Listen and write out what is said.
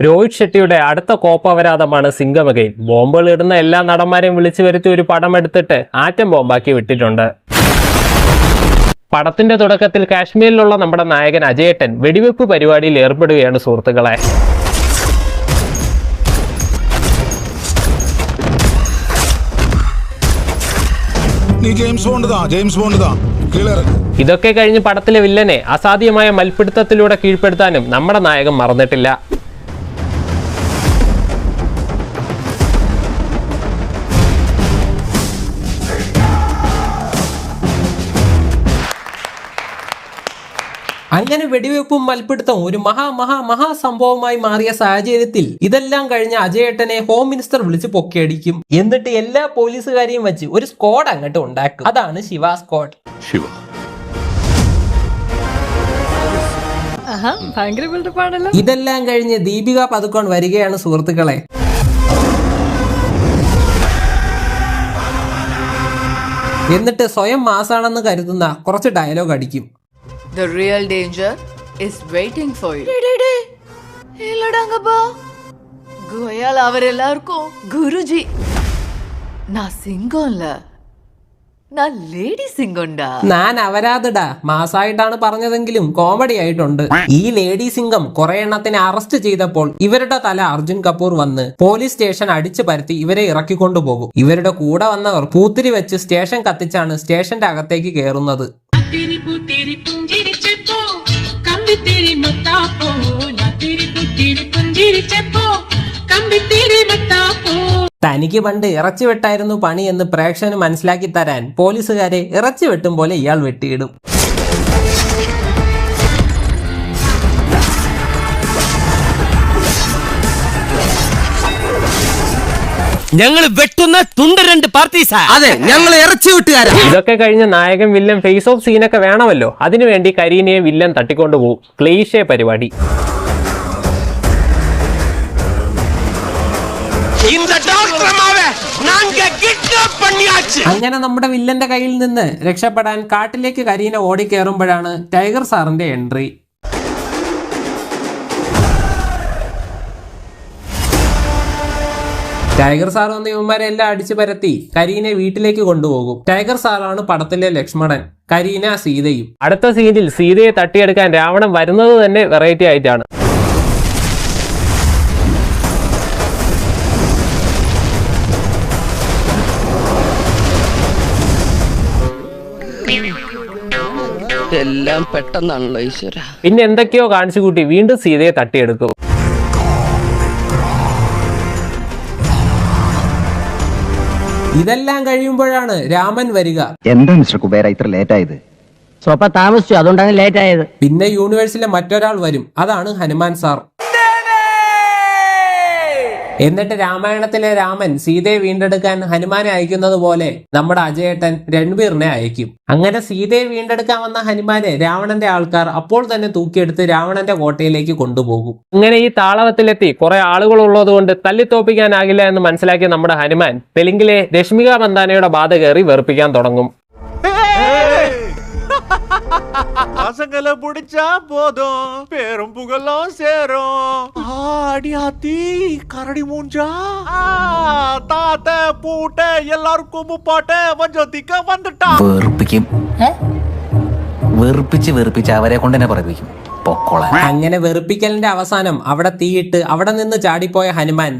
രോഹിത് ഷെട്ടിയുടെ അടുത്ത കോപ്പാപരാധമാണ് സിംഗം അഗൈൻ. ബോംബുകൾ ഇടുന്ന എല്ലാ നടന്മാരെയും വിളിച്ചു വരുത്തി ഒരു പടം എടുത്തിട്ട് ആറ്റം ബോംബാക്കി വിട്ടിട്ടുണ്ട്. പടത്തിന്റെ തുടക്കത്തിൽ കാശ്മീരിലുള്ള നമ്മുടെ നായകൻ അജയേട്ടൻ വെടിവെപ്പ് പരിപാടിയിൽ ഏർപ്പെടുകയാണ് സുഹൃത്തുക്കളെ. ഇതൊക്കെ കഴിഞ്ഞ് പടത്തിലെ വില്ലനെ അസാധ്യമായ മൽപ്പിടുത്തത്തിലൂടെ കീഴ്പ്പെടുത്താനും നമ്മുടെ നായകൻ മറന്നിട്ടില്ല. അങ്ങനെ വെടിവെപ്പും മൽപ്പിടുത്തവും ഒരു മഹാസംഭവമായി മാറിയ സാഹചര്യത്തിൽ ഇതെല്ലാം കഴിഞ്ഞ അജയേട്ടനെ ഹോം മിനിസ്റ്റർ വിളിച്ച് പൊക്കിയടിക്കും. എന്നിട്ട് എല്ലാ പോലീസുകാരെയും വെച്ച് ഒരു സ്ക്വാഡ് അങ്ങോട്ട് ഉണ്ടാക്കും. അതാണ് ശിവ സ്ക്വാഡ്. ഇതെല്ലാം കഴിഞ്ഞ് ദീപിക പദുക്കോൺ വരികയാണ് സുഹൃത്തുക്കളെ. എന്നിട്ട് സ്വയം മാസാണെന്ന് കരുതുന്ന കുറച്ച് ഡയലോഗ് അടിക്കും. The real danger is waiting for you. Goyal അവരെല്ലാവർക്കും Guruji നാ സിംഗോല്ല നാ ലേഡി സിംഗോണ്ടാ. ഞാൻ അവരാധടാ മാസായിട്ടാണ് പറഞ്ഞതെങ്കിലും കോമഡി ആയിട്ടുണ്ട്. ഈ ലേഡി സിംഗം കുറെ എണ്ണത്തിനെ അറസ്റ്റ് ചെയ്തപ്പോൾ ഇവരുടെ തല അർജുൻ കപൂർ വന്ന് പോലീസ് സ്റ്റേഷൻ അടിച്ചു പരത്തി ഇവരെ ഇറക്കിക്കൊണ്ടു പോകും. ഇവരുടെ കൂടെ വന്നവർ പൂത്തിരി വെച്ച് സ്റ്റേഷൻ കത്തിച്ചാണ് സ്റ്റേഷന്റെ അകത്തേക്ക് കയറുന്നത്. തനിക്ക് പണ്ട് ഇറച്ചി വെട്ടായിരുന്നു പണി എന്ന് പ്രേക്ഷകന് മനസ്സിലാക്കി തരാൻ പോലീസുകാരെ ഇറച്ചി വെട്ടും പോലെ ഇയാൾ വെട്ടിയിടും. ഞങ്ങൾ വെട്ടുന്ന തുണ്ട രണ്ട് പാർട്ടീസാ. അതെ, ഞങ്ങൾ ഇറച്ചി വെട്ടുകാരാ. ഇതൊക്കെ കഴിഞ്ഞ നായകൻ വില്ലൻ ഫേസ് ഓഫ് സീനൊക്കെ വേണമല്ലോ. അതിനുവേണ്ടി കരീനയെ വില്ലൻ തട്ടിക്കൊണ്ടുപോകും. ക്ലീഷേ പരിപാടി. അങ്ങനെ നമ്മുടെ വില്ലന്റെ കയ്യിൽ നിന്ന് രക്ഷപ്പെടാൻ കാട്ടിലേക്ക് കരീന ഓടിക്കേറുമ്പോഴാണ് ടൈഗർ സാറിന്റെ എൻട്രി. ടൈഗർ സാർ വന്ന് ഇവന്മാരെ എല്ലാം അടിച്ചു പരത്തി കരീനെ വീട്ടിലേക്ക് കൊണ്ടുപോകും. ടൈഗർ സാറാണ് പടത്തിലെ ലക്ഷ്മണൻ, കരീന സീതയും. അടുത്ത സീനിൽ സീതയെ തട്ടിയെടുക്കാൻ രാവണൻ വരുന്നത് തന്നെ വെറൈറ്റി ആയിട്ടാണ്. എല്ലാം പെട്ടെന്നാണല്ലോ ഈശ്വര. പിന്നെ എന്തൊക്കെയോ കാണിച്ചു കൂട്ടി വീണ്ടും സീതയെ തട്ടിയെടുക്കും. ഇതെല്ലാം കഴിയുമ്പോഴാണ് രാമൻ വരിക. എന്താ മിസ്റ്റർ കുബേര ഇത്ര ലേറ്റ് ആയത്? സ്വപ്പം താമസിച്ചു, അതുകൊണ്ടാണ് ലേറ്റ് ആയത്. പിന്നെ യൂണിവേഴ്സിലെ മറ്റൊരാൾ വരും, അതാണ് ഹനുമാൻ സാർ. എന്നിട്ട് രാമായണത്തിലെ രാമൻ സീതയെ വീണ്ടെടുക്കാൻ ഹനുമാനെ അയക്കുന്നത് പോലെ നമ്മുടെ അജയേട്ടൻ രൺബീറിനെ അയക്കും. അങ്ങനെ സീതയെ വീണ്ടെടുക്കാൻ വന്ന ഹനുമാനെ രാവണന്റെ ആൾക്കാർ അപ്പോൾ തന്നെ തൂക്കിയെടുത്ത് രാവണന്റെ കോട്ടയിലേക്ക് കൊണ്ടുപോകും. അങ്ങനെ ഈ താളവത്തിലെത്തി കുറെ ആളുകൾ ഉള്ളത് കൊണ്ട് തല്ലിത്തോപ്പിക്കാനാകില്ല എന്ന് മനസ്സിലാക്കിയ നമ്മുടെ ഹനുമാൻ തെലുങ്കിലെ രശ്മിക മന്ദാനയുടെ ബാധ കയറി വെറുപ്പിക്കാൻ തുടങ്ങും. பசங்களை பிடிச்சா போதும், பேரும் புகழும் சேரும். அடியாத்தி கரடி மூஞ்சா தாத்த பூட்ட எல்லாருக்கும் முப்பாட்ட வஞ்சத்திக்க வந்துட்டா. വെറുപ്പിച്ച് അവരെ കൊണ്ട് തന്നെ പറയിപ്പിക്കും. അങ്ങനെ വെറുപ്പിക്കലിന്റെ അവസാനം അവിടെ തീയിട്ട് അവിടെ നിന്ന് ചാടിപ്പോയ ഹനുമാൻ